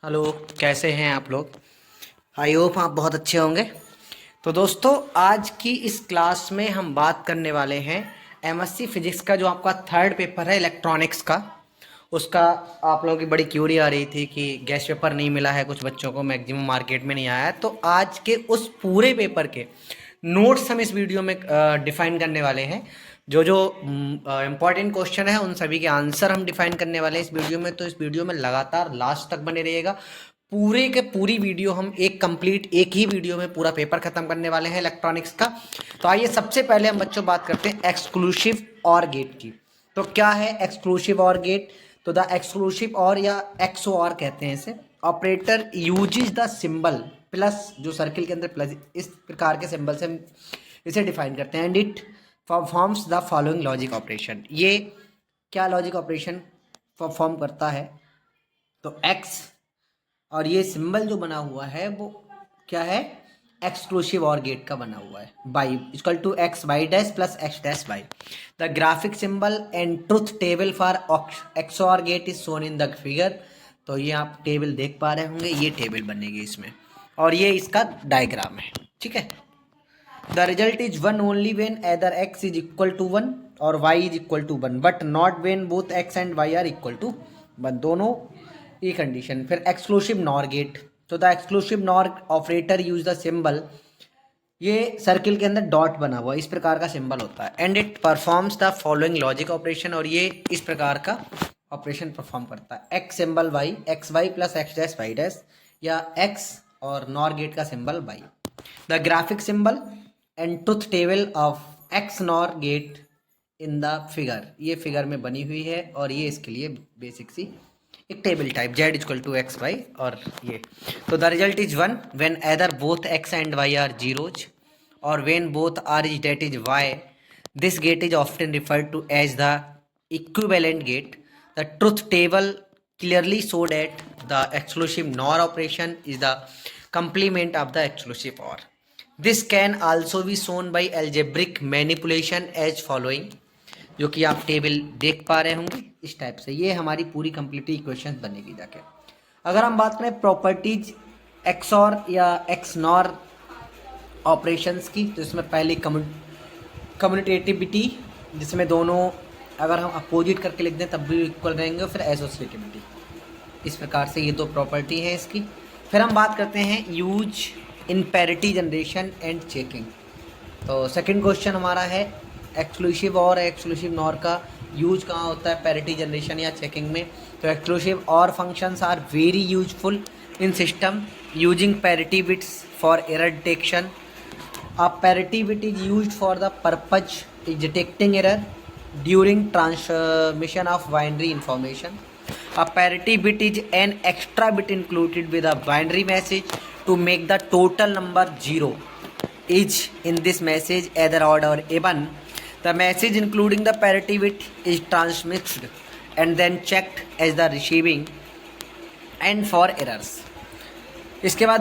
Hello. कैसे हैं आप लोग? आई होप आप बहुत अच्छे होंगे। तो दोस्तों, आज की इस क्लास में हम बात करने वाले हैं एमएससी फिजिक्स का जो आपका थर्ड पेपर है इलेक्ट्रॉनिक्स का। उसका आप लोगों की बड़ी क्यूरी आ रही थी कि गेस्ट पेपर नहीं मिला है, कुछ बच्चों को मैक्सिमम मार्केट में नहीं आया है। तो आज के उस पूरे पेपर के नोट्स हम इस वीडियो में डिफाइन करने वाले हैं। जो जो इम्पॉर्टेंट क्वेश्चन है उन सभी के आंसर हम डिफाइन करने वाले हैं इस वीडियो में। तो इस वीडियो में लगातार लास्ट तक बने रहिएगा। पूरे के पूरी वीडियो हम एक ही वीडियो में पूरा पेपर खत्म करने वाले हैं इलेक्ट्रॉनिक्स का। तो आइए सबसे पहले हम बच्चों बात करते हैं एक्सक्लूसिव और गेट की। तो क्या है एक्सक्लूसिव और गेट? तो द एक्सक्लूसिव और या एक्सो और कहते हैं इसे। Operator uses the symbol plus, जो सर्किल के अंदर प्लस, इस प्रकार के सिंबल से हम इसे डिफाइन करते हैं। And it performs the following logic operation. ये क्या लॉजिक ऑपरेशन परफॉर्म करता है? तो एक्स और ये सिंबल जो बना हुआ है वो क्या है? एक्सक्लूसिव और गेट का बना हुआ है। Y equal to X Y dash plus X dash Y. The graphic symbol and truth table for XOR gate is shown in the figure. तो ये आप टेबल देख पा रहे होंगे, ये टेबल बनेगी इसमें और ये इसका डायग्राम है। ठीक है। The result is one only when either X is equal to one or Y is equal to one, but not when both X and Y are equal to one. दोनों ये कंडीशन। फिर exclusive NOR gate. तो the exclusive NOR operator use the symbol, ये circle के अंदर dot बना हुआ इस प्रकार का सिंबल होता है। And it performs the following logic operation, और ये इस प्रकार का ऑपरेशन परफॉर्म करता है। X symbol Y, X Y plus X dash Y dash, या एक्स और नॉर गेट का symbol Y. The graphic symbol and truth table of X NOR gate in the figure, ये फिगर में बनी हुई है और ये इसके लिए बेसिक सी एक table type Z equal to X Y. और ये तो the result is one when either both X and Y are zeros or when both are is that is Y. This gate is often referred to as the equivalent gate. The truth table clearly showed that the exclusive NOR operation is the complement of the exclusive OR. This can also be shown by algebraic manipulation as following, जो कि आप table देख पा रहे होंगे इस type से। ये हमारी पूरी कंप्लीट इक्वेशन बनेगी जाके। अगर हम बात करें प्रॉपर्टीज XOR या XNOR ऑपरेशंस की, तो इसमें पहली कम्यूटेटिविटी, जिसमें दोनों अगर हम अपोजिट करके लिख दें तब भी इक्वल रहेंगे। फिर एसोसिएटिविटी, इस प्रकार से ये दो प्रॉपर्टी है इसकी। फिर हम बात करते हैं use in parity generation and checking. तो सेकंड क्वेश्चन हमारा है एक्सक्लूसिव और एक्सक्लूसिव नॉर का यूज कहाँ होता है, पैरिटी जनरेशन या चेकिंग में। तो एक्सक्लूसिव और functions are very useful in system using parity bits for error detection. A parity bit is used for the purpose is detecting error during transmission of binary information. A parity bit is an extra bit included with a binary message to make the total number 0 is in this message either odd or even. The message including the parity bit is transmitted and then checked as the receiving and for errors. इसके बाद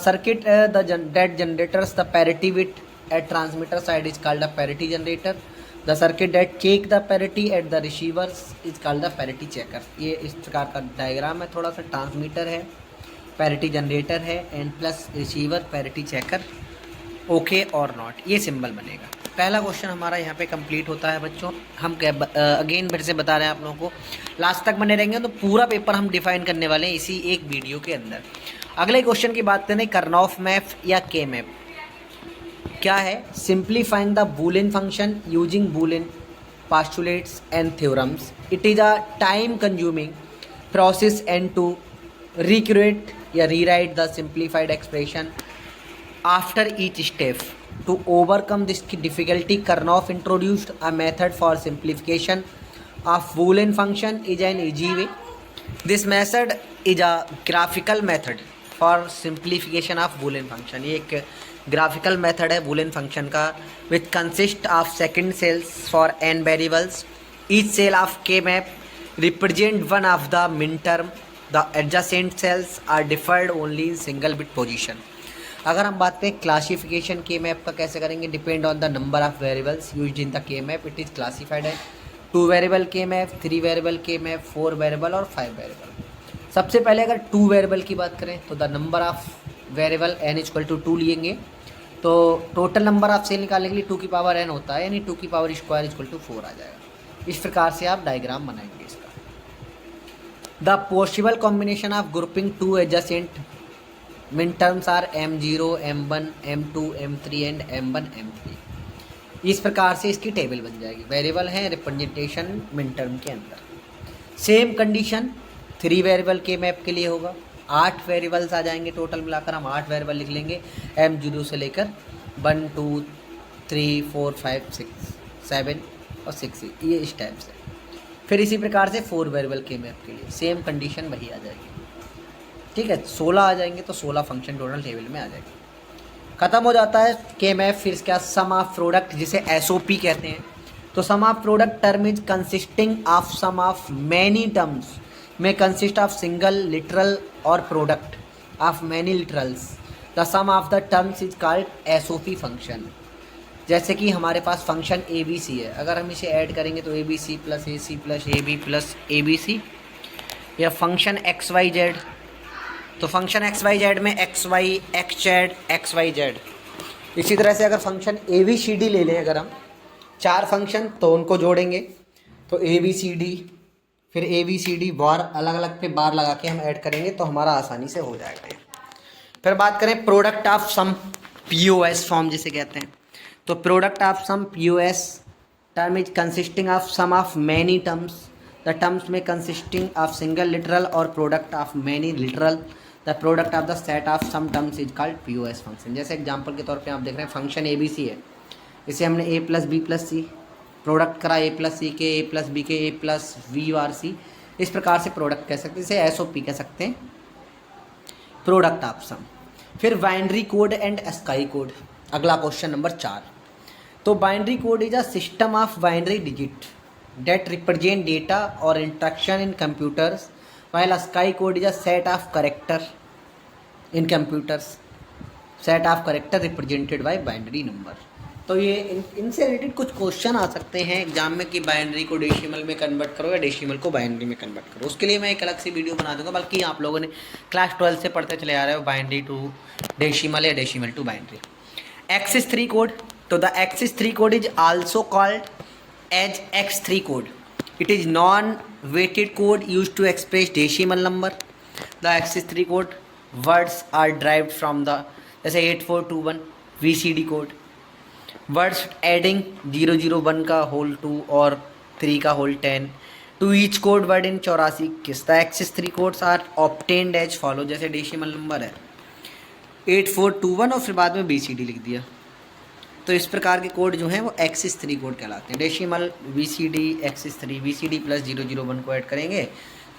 circuit that generators the parity bit at transmitter side is called a parity generator. The circuit that check the parity at the receivers is called the parity checker. ये इस प्रकार का diagram है। थोड़ा सा transmitter है, पैरिटी जनरेटर है and plus receiver parity checker. Okay और नॉट, ये सिंबल बनेगा। पहला क्वेश्चन हमारा यहाँ पे कंप्लीट होता है बच्चों। हम अगेन फिर से बता रहे हैं आप लोगों को, लास्ट तक बने रहेंगे तो पूरा पेपर हम डिफाइन करने वाले हैं इसी एक वीडियो के अंदर। अगले क्वेश्चन की बात करें कर्नॉफ मैप या के मैप क्या है। Simplifying the Boolean function using Boolean postulates and theorems. It is a time consuming process and to recreate या rewrite the simplified expression after each step. To overcome this difficulty, Karnoff introduced a method for simplification of Boolean function is an easy way. This method is a graphical method for simplification of Boolean function. ये एक graphical method है Boolean function का, with consist of second cells for n variables. Each cell of K map represent one of the minterm. The adjacent cells are differed only in single bit position. अगर हम बात करें classification के map का कैसे करेंगे, depend on the number of variables used in the के map. It is classified है 2 वेरिएबल के मैप, 3 वेरिएबल के मैप, 4 वेरिएबल और 5 वेरिएबल। सबसे पहले अगर टू वेरिएबल की बात करें तो the number of variable n equal to 2 लेंगे, तो टोटल नंबर ऑफ सेल निकालने के लिए 2 की पावर n होता है, यानी 2 की पावर स्क्वायर इक्वल टू 4 आ जाएगा। इस प्रकार से आप डायग्राम बनाएंगे इसका। The possible combination of grouping two adjacent minterms are m0, m1, m2, m3 and m1, m3। इस प्रकार से इसकी टेबल बन जाएगी। वेरिएबल है रिप्रेजेंटेशन मिन टर्म के अंदर। सेम कंडीशन 3 वेरिएबल के मैप के लिए होगा। 8 वेरिएबल्स आ जाएंगे टोटल मिलाकर, हम 8 वेरिएबल लिख लेंगे m0 से लेकर 1 2 3 4 5 6 7 और 6, ये इस टाइप से। फिर इसी प्रकार से 4 वेरिएबल के मैप के लिए सेम कंडीशन वही आ जाएगी। ठीक है, 16 आ जाएंगे तो 16 फंक्शन टोटल टेबल में आ जाएगी। खत्म हो जाता है के मैप। फिर क्या, सम ऑफ प्रोडक्ट जिसे SOP कहते हैं। तो sum of product term is consisting of sum of many terms, में कंसिस्ट ऑफ सिंगल लिटरल और product of many literals. The sum of the terms is called SOP function. जैसे कि हमारे पास function ABC है, अगर हम इसे ऐड करेंगे तो ABC plus AC plus AB plus ABC, या फंक्शन XYZ, तो फंक्शन XYZ में XY XZ XYZ। इसी तरह से अगर फंक्शन ABCD ले लें, अगर हम 4 फंक्शन तो उनको जोड़ेंगे तो ABCD, फिर ABCD बार अलग अलग पे बार लगा के हम ऐड करेंगे तो हमारा आसानी से हो जाएगा। फिर बात करें product of sum POS form जिसे कहते हैं। तो product of sum POS term is consisting of sum of many terms, the terms में कंसिस्टिंग ऑफ सिंगल लिटरल और product of many literal, the product of the set of sum terms is called POS function. जैसे example के तौर पे आप देख रहे हैं फंक्शन ABC है, इसे हमने A plus B plus C product करा, A प्लस C के, A प्लस B के, A प्लस V और C। इस प्रकार से प्रोडक्ट कह सकते हैं, इसे SOP कह सकते हैं, प्रोडक्ट ऑफ सम। फिर binary code and sky code, अगला क्वेश्चन नंबर 4। तो binary code is a system of binary digit that represent data or instruction in computers, while ASCII code is a set of character in computers, set of character represented by binary number। तो ये इनसे related कुछ question आ सकते हैं exam में कि binary को decimal में कन्वर्ट करो या डेसिमल को बाइनरी में कन्वर्ट करो। उसके लिए मैं एक अलग से वीडियो बना दूंगा, बल्कि आप लोगों ने क्लास 12 से पढ़ते चले आ रहे हो बाइनरी टू डेसिमल या decimal to binary. X3 code, तो the X3 code is also called as X3 code. It is non-weighted code used to express decimal number. The X3 code words are derived from the जैसे 8421 VCD code, words adding 001 का whole 2 और 3 का whole 10 to each code word in 84 किस। The X3 codes are obtained as follow, जैसे decimal number है 8421 और फिर बाद में BCD लिख दिया, तो इस प्रकार के कोड जो हैं वो X3 कोड कहलाते हैं। Decimal VCD X3 VCD plus 001 को ऐड करेंगे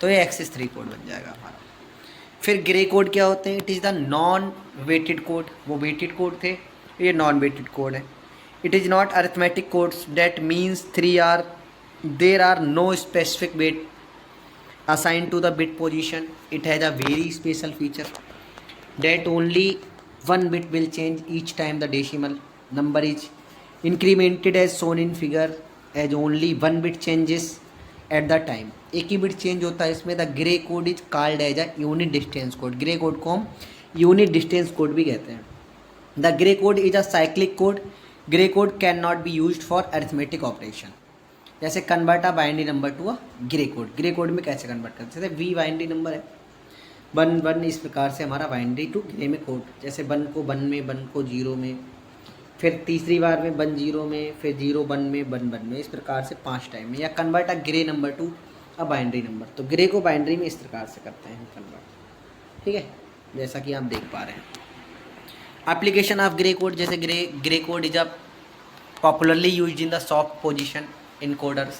तो ये X3 कोड बन जाएगा हमारा। फिर ग्रे कोड क्या होते हैं? It is the non weighted code, वो वेटेड कोड थे, ये नॉन वेटेड कोड है। It is not arithmetic codes, that means 3 are there are no specific weight assign to the bit position. It has a very special feature that only 1 bit will change each time the decimal number is incremented as shown in figure, as only 1 bit changes at the time। एक ही bit change होता है इसमें। The Gray code is called as a unit distance code, Gray code को हम unit distance code भी कहते हैं। The Gray code is a cyclic code, Gray code can not be used for arithmetic operation. जैसे convert a binary number to a Gray code, Gray code में कैसे convert करते हैं? जैसे V बाइनरी नंबर है 1 इस प्रकार से हमारा बाइनरी टू ग्रे में कोड, जैसे 1 को 1 में, 1 को 0 में, फिर तीसरी बार में 1 0 में, फिर 0 1 में, 1 1 में, इस प्रकार से 5 टाइम में। या convert a gray number to a binary number, तो ग्रे को बाइनरी में इस प्रकार से करते हैं कन्वर्ट। ठीक है, जैसा कि आप देख पा रहे हैं। एप्लीकेशन ऑफ ग्रे कोड, जैसे grey code is a popularly used in the soft position encoders.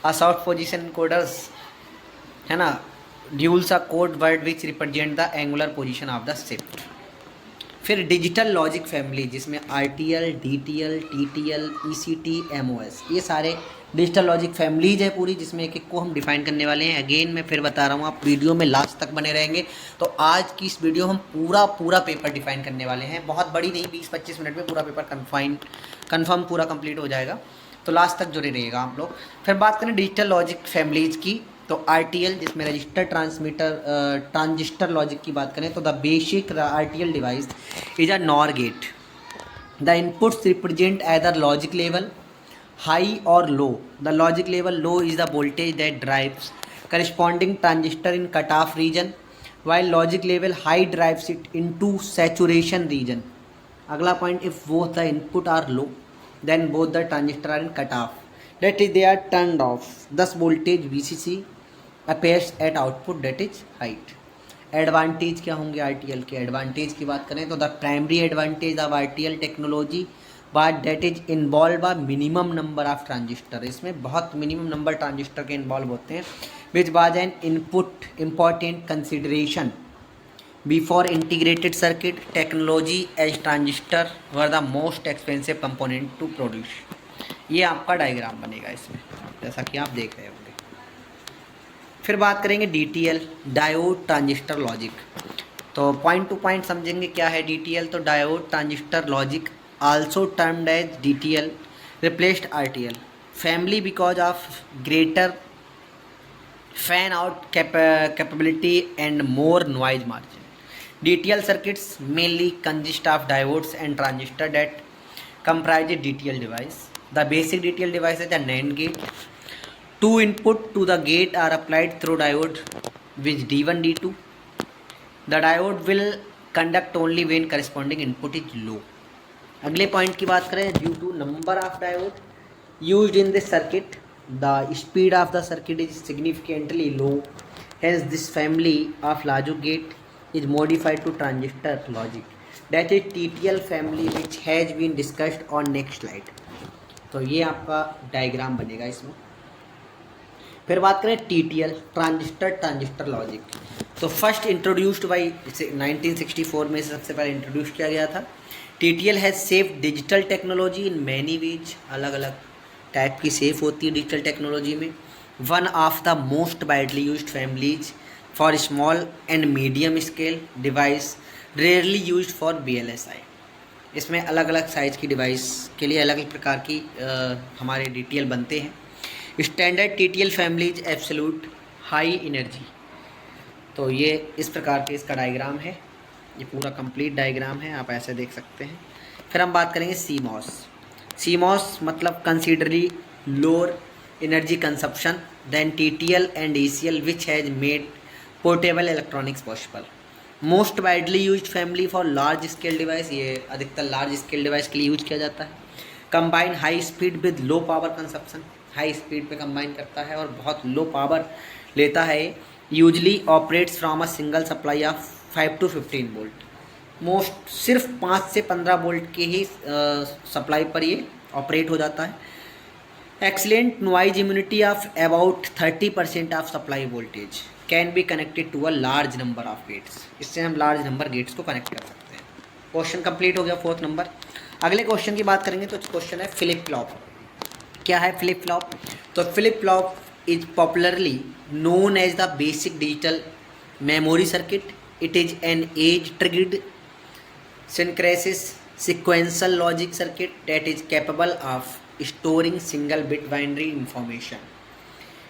A soft position encoders है ना, duels a code word which represent the angular position of the shift. फिर digital logic family, जिसमें RTL DTL TTL ECT MOS, ये सारे digital logic families है पूरी, जिसमें एक एक को हम डिफाइन करने वाले हैं। अगेन मैं फिर बता रहा हूँ, आप वीडियो में लास्ट तक बने रहेंगे तो आज की इस वीडियो हम पूरा पेपर डिफाइन करने वाले हैं। बहुत बड़ी नहीं, 20-25 मिनट में पूरा पेपर कन्फर्म पूरा कंप्लीट हो जाएगा, तो लास्ट तक जुड़े रहिएगा आप लोग। फिर बात करें डिजिटल लॉजिक फैमिलीज की, तो RTL जिसमें रजिस्टर ट्रांजिस्टर लॉजिक की बात करें तो the basic RTL device is a NOR gate. The inputs represent either logic level high or low. The logic level low is the voltage that drives corresponding transistor in cutoff region, while logic level high drives it into saturation region. अगला point, if both the input are low, then both the transistor are in cutoff. That is, they are turned off. Thus, voltage VCC appears at output, that is height. Advantage क्या होंगे RTL के? Advantage की बात करें तो the primary advantage of RTL technology but that is involve a minimum number of transistor. इसमें बहुत minimum number transistor के इन्वॉल्व होते हैं. Which was an input important consideration before integrated circuit technology as transistor were the most expensive component to produce. ये आपका diagram बनेगा इसमें, जैसा कि आप देख रहे होंगे. फिर बात करेंगे DTL, डायोड ट्रांजिस्टर लॉजिक. तो पॉइंट टू पॉइंट समझेंगे क्या है DTL. तो diode transistor logic also termed as DTL replaced RTL family because of greater fan out capability and more noise margin. DTL circuits mainly consist of diodes and transistor that comprise a DTL device. The basic DTL device is a NAND gate. Two input to the gate are applied through diode with D1 D2. The diode will conduct only when corresponding input is low. अगले point की बात करें, due to number of diode used in this circuit, the speed of the circuit is significantly low. Hence, this family of logic gate is modified to transistor logic. That is TTL family, which has been discussed on next slide. तो ये आपका diagram बनेगा इसमें. फिर बात करें TTL, transistor logic. तो first introduced by 1964 में सबसे पहले इंट्रोड्यूस किया गया था. TTL has safe digital technology in many ways. अलग अलग टाइप की सेफ होती है डिजिटल टेक्नोलॉजी में. One of the most widely used families for small and medium scale device, rarely used for VLSI. इसमें अलग अलग साइज़ की डिवाइस के लिए अलग अलग प्रकार की हमारे DTL बनते हैं. Standard TTL family is absolute high energy. तो ये इस प्रकार के इसका डायग्राम है. ये पूरा कंप्लीट डायग्राम है, आप ऐसे देख सकते हैं. फिर हम बात करेंगे CMOS मतलब considerably lower energy consumption than TTL and ACL which has made portable electronics possible. Most widely used family for large scale device. ये अधिकतर लार्ज स्केल डिवाइस के लिए यूज किया जाता है. Combine high speed with low power consumption. High speed पे combine करता है और बहुत लो पावर लेता है. Usually operates from a single supply of 5 to 15 volt. Most सिर्फ 5 से 15 वोल्ट के ही सप्लाई पर ये ऑपरेट हो जाता है. Excellent noise immunity of about 30% of supply voltage can be connected to a large number of gates. इससे हम लार्ज नंबर गेट्स को कनेक्ट कर सकते हैं. क्वेश्चन कंप्लीट हो गया 4th नंबर. अगले क्वेश्चन की बात करेंगे तो क्वेश्चन है फ्लिप फ्लॉप. क्या है फ्लिप फ्लॉप? तो flip flop is popularly known as the basic digital memory circuit. It is an edge triggered syncresis sequential logic circuit that is capable of storing single bit binary information.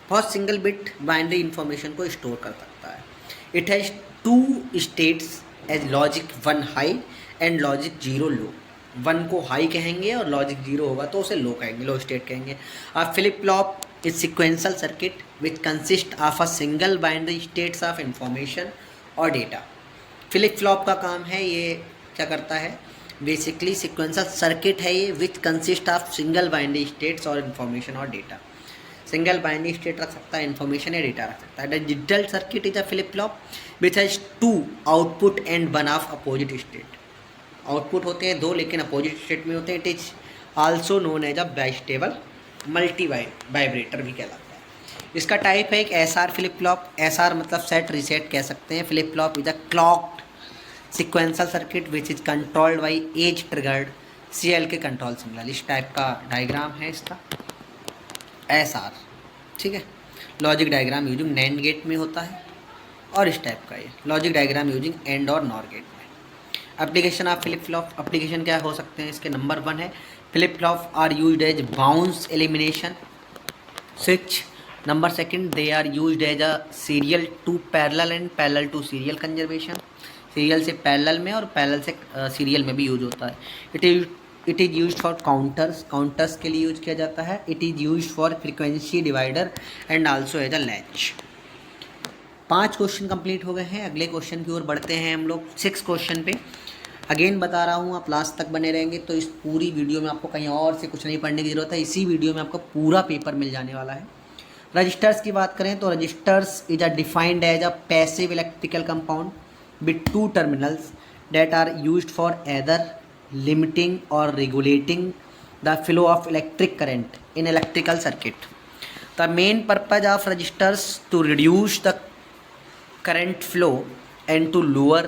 बहुत single bit binary information को store कर सकता है. It has 2 states as logic 1 high and logic 0 low. 1 को high कहेंगे और logic 0 होगा तो उसे लो कहेंगे, लो स्टेट कहेंगे. Flip flop is sequential circuit which consist of a single binary states of information और डेटा. फ्लिप फ्लॉप का काम है, ये क्या करता है, बेसिकली सिक्वेंशियल सर्किट है ये which consist of single binary states और इन्फॉर्मेशन और डेटा. सिंगल बाइनरी स्टेट रख सकता है, इन्फॉर्मेशन या डेटा रख सकता है. The digital circuit is a flip flop which has 2 output and 1 of opposite state. Output होते हैं 2 लेकिन अपोजिट स्टेट में होते हैं. It is also known as a bistable multivibrator भी कहलाता है. इसका टाइप है एक SR फ्लिप फ्लॉप. SR मतलब सेट रिसेट कह सकते हैं. Flip flop is a clogged sequential circuit which is controlled by age triggered CL के कंट्रोल सिग्नल. इस टाइप का डायग्राम है इसका SR. ठीक है. Logic diagram using NAND gate में होता है और इस टाइप का ये लॉजिक डायग्राम यूजिंग AND और NOR गेट में. Application of flip flop, application क्या हो सकते हैं इसके? नंबर 1 है flip flop are used as bounce elimination switch number second, they are used as a serial to parallel and parallel to serial conservation. Serial से parallel में और parallel से सीरियल में भी यूज होता है। It is use for counters, counters के लिए यूज किया जाता है। It is use for frequency divider and also as a latch. 5 question complete हो गए हैं। अगले क्वेश्चन की ओर बढ़ते हैं हम लोग 6 क्वेश्चन पे। अगेन बता रहा हूँ, आप लास्ट तक बने रहेंगे तो इस पूरी वीडियो में आपको कहीं और से कुछ नहीं पढ़ने की ज़रूरत है। इसी वीडियो में आपको पूरा पेपर मिल जाने वाला है। रजिस्टर्स की बात करें तो registers is a defined as a passive electrical compound with 2 terminals that are used for either limiting or regulating the flow of electric current in electrical circuit. The main purpose of resistors to reduce the current flow and to lower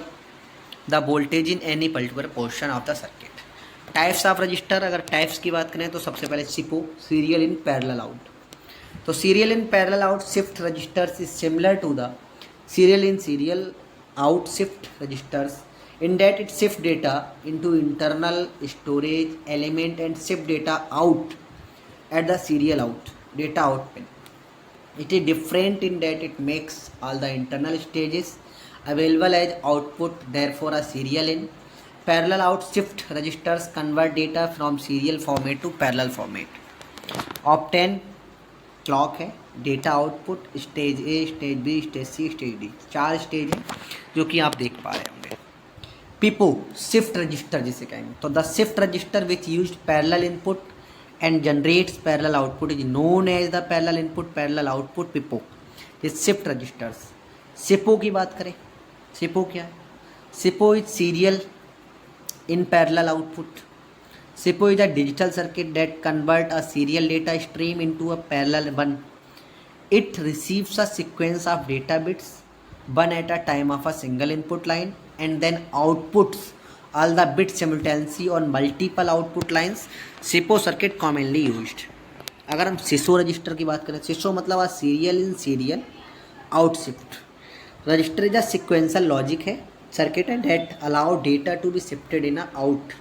the voltage in any particular portion of the circuit. Types of resistor, अगर types की बात करें तो सबसे पहले SIPO, serial in parallel out. तो serial in parallel out shift resistors is similar to the serial out shift resistors in that it shift data into internal storage element and shift data out at the serial out data out pin. It is different in that it makes all the internal stages available as output, therefore a serial in. Parallel out shift registers convert data from serial format to parallel format. Obtain clock है, data output, stage ए, stage B, stage सी, stage D, 4 stage हैं जो कि आप देख पा रहे होंगे। पिपो shift register जिसे कहेंगे, तो the shift register which used parallel input and generates parallel output is known as the parallel input parallel output PIPO is shift registers. SIPO की बात करें, सिपो क्या है? SIPO is serial in parallel output. SIPO is a digital circuit that converts a serial data stream into a parallel one. It receives a sequence of data bits, one at a time of a single input line, and then outputs all the bits simultaneously on multiple output lines. SIPO circuit commonly used. अगर हम SISO register की बात करें, SISO मतलब a serial in serial out shift. Register is a sequential logic है circuit that allow data to be shifted in a out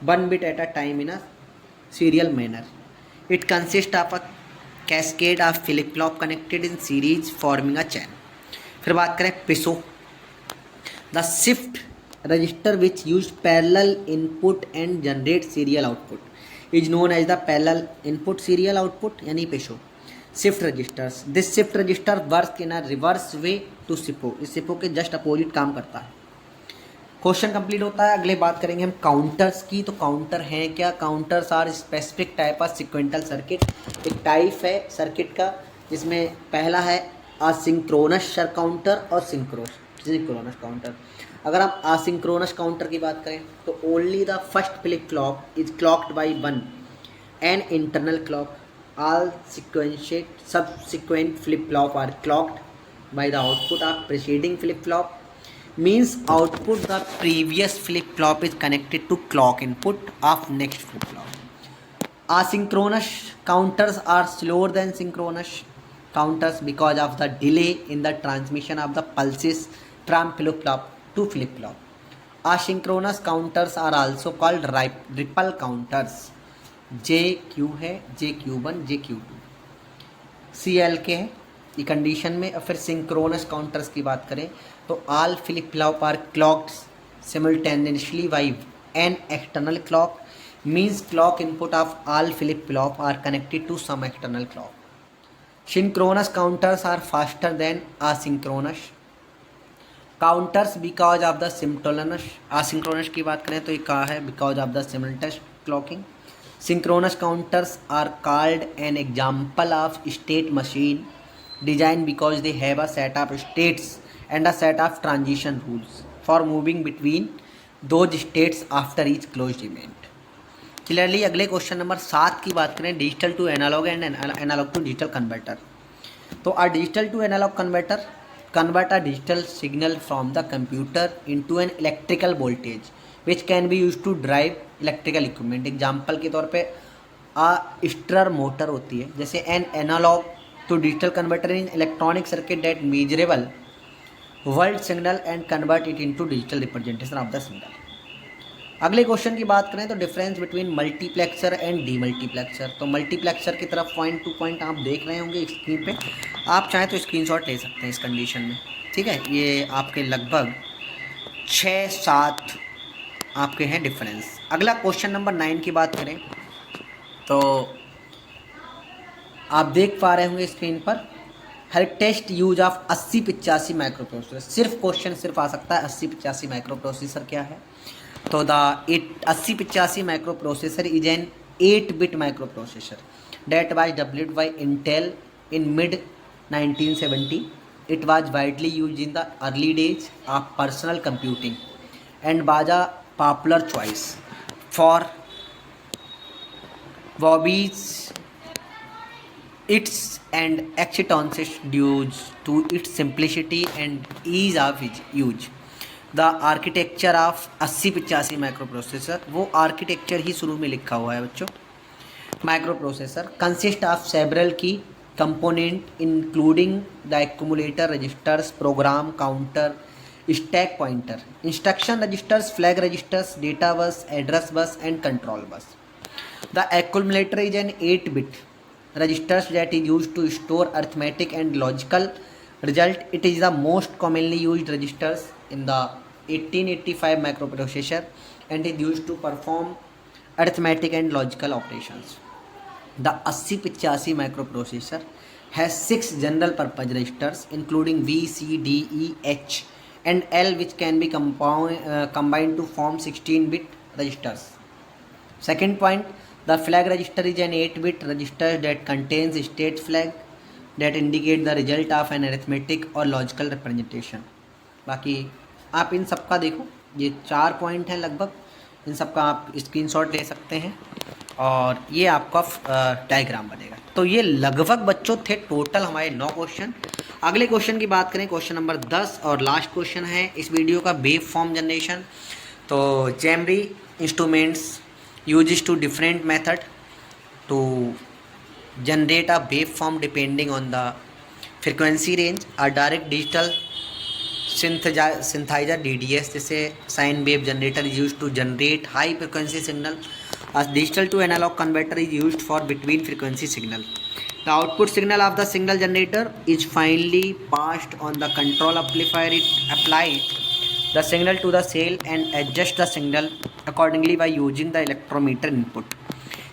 one bit at a time in a serial manner. It consists of a cascade of flip-flop connected in series forming a chain. फिर बात करें PISO, the shift register which used parallel input and generate serial output is known as the parallel input serial output यानी PISO. Shift registers, this shift register works in a reverse way to SIPO. इस SIPO के just opposite काम करता है। Question complete होता है। अगले बात करेंगे हम काउंटर्स की। तो काउंटर हैं क्या? Counters are specific type of sequential circuit. एक टाइप है सर्किट का जिसमें पहला है असिंक्रोनस काउंटर और सिंक्रोनस काउंटर। अगर हम असिंक्रोनस काउंटर की बात करें तो only the first flip flop is clocked by one an internal clock. All subsequent flip flop are clocked by the output of preceding flip flop. Means output the previous flip flop is connected to clock input of next flip flop. Asynchronous counters are slower than synchronous counters because of the delay in the transmission of the pulses from flip flop to flip flop. Asynchronous counters are also called ripple counters. JQ है, JQ1, JQ2, CLK है ये condition में। और फिर synchronous counters की बात करें तो all flip flop are clocked simultaneously by an external clock. Means clock input of all flip flop are connected to some external clock. Synchronous counters are faster than asynchronous counters because of the simultaneous. Asynchronous की बात करें तो ये कहा है because of the simultaneous clocking. Synchronous counters are called an example of state machine designed because they have a set of states and a set of transition rules for moving between those states after each closed event. Clearly अगले question number 7 की बात करें, digital to analogue and analogue to digital converter. तो a digital to analog converter convert a digital signal from the computer into an electrical voltage which can be used to drive electrical equipment. Example के तौर पे स्टर motor होती है। जैसे an analogue to digital converter in electronic circuit that measurable world signal and convert it into digital representation of the signal. अगले question की बात करें तो difference between multiplexer and demultiplexer. तो मल्टीप्लेक्सर की तरफ पॉइंट टू पॉइंट आप देख रहे होंगे स्क्रीन पे, आप चाहें तो स्क्रीनशॉट ले सकते हैं इस कंडीशन में, ठीक है। ये आपके लगभग 6-7 आपके हैं डिफरेंस। अगला क्वेश्चन नंबर 9 की बात करें तो आप देख पा रहे होंगे स्क्रीन पर, हर test use of 8085 micro processor. सिर्फ क्वेश्चन सिर्फ आ सकता है 8085 माइक्रो प्रोसेसर क्या है। तो the 8085 micro processor is an 8-bit micro processor that was developed by Intel in mid 1970. It was widely used in the early days of personal computing and was a popular choice for hobbies. Its and excitances due to its simplicity and ease of use. The architecture of 8085 micro processor, वो architecture ही शुरू में लिखा हुआ है बच्चों। Micro processor consist of several key component including the accumulator, registers, program counter, stack pointer, instruction registers, flag registers, data bus, address bus and control bus. The accumulator is an 8-bit registers that is used to store arithmetic and logical result. It is the most commonly used registers in the 1885 microprocessor and is used to perform arithmetic and logical operations. The 8085 microprocessor has 6 general purpose registers including V, C, D, E, H and L, which can be combined to form 16-bit registers. Second point, the flag register is an 8-bit register that contains state flag that indicate the result of an arithmetic or logical representation. बाकी आप इन सब का देखो, ये 4 point हैं लगभग, इन सब का आप स्क्रीनशॉट ले सकते हैं और ये आपका डायग्राम बनेगा। तो ये लगभग बच्चों थे टोटल हमारे 9 क्वेश्चन। अगले क्वेश्चन की बात करें, क्वेश्चन नंबर 10 और लास्ट क्वेश्चन है इस वीडियो का, वेव फॉर्म जनरेशन। तो जैमरी instruments uses to different method to generate a waveform depending on the frequency range. A direct digital synthesizer DDS जैसे sine wave generator is used to generate high frequency signal. A digital to analog converter is used for between frequency signal. The output signal of the signal generator is finally passed on the control amplifier. It applied the signal to the cell and adjust the signal accordingly by using the electrometer input.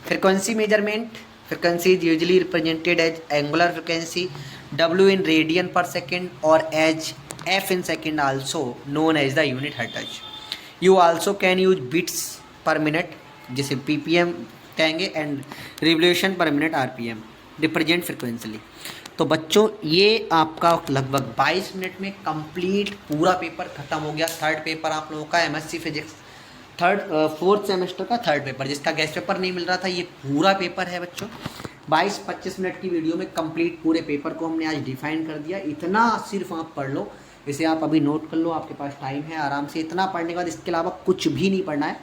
Frequency measurement. Frequency is usually represented as angular frequency, W in radian per second, or as F in second, also known as the unit hertz. You also can use bits per minute जिसे ppm कहेंगे and revolution per minute rpm represent frequently. तो बच्चों ये आपका लगभग 22 minute में complete पूरा paper ख़त्म हो गया। थर्ड पेपर आप लोगों का एमएससी फिजिक्स फोर्थ सेमेस्टर का थर्ड पेपर, जिसका गेस्ट पेपर नहीं मिल रहा था, ये पूरा पेपर है बच्चों। 22-25 मिनट की वीडियो में कंप्लीट पूरे पेपर को हमने आज डिफाइन कर दिया। इतना सिर्फ आप पढ़ लो, इसे आप अभी नोट कर लो, आपके पास टाइम है आराम से। इतना पढ़ने के बाद इसके अलावा कुछ भी नहीं पढ़ना है।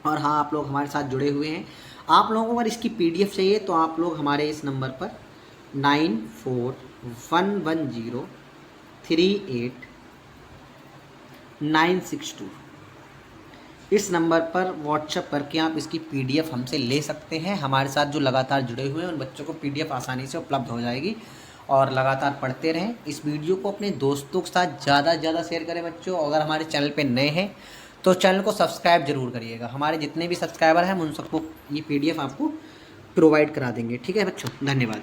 और हाँ, आप लोग हमारे साथ जुड़े हुए हैं, आप लोगों को अगर इसकी PDF चाहिए तो आप लोग हमारे इस नंबर पर 9411038962 इस नंबर पर व्हाट्सएप करके आप इसकी PDF हमसे ले सकते हैं। हमारे साथ जो लगातार जुड़े हुए हैं उन बच्चों को PDF आसानी से उपलब्ध हो जाएगी और लगातार पढ़ते रहें। इस वीडियो को अपने दोस्तों के साथ ज़्यादा से ज़्यादा शेयर करें बच्चों। अगर हमारे चैनल पे नए हैं तो चैनल को सब्सक्राइब जरूर करिएगा। हमारे जितने भी सब्सक्राइबर हैं हम उन सबको ये PDF आपको प्रोवाइड करा देंगे। ठीक है बच्चों, धन्यवाद।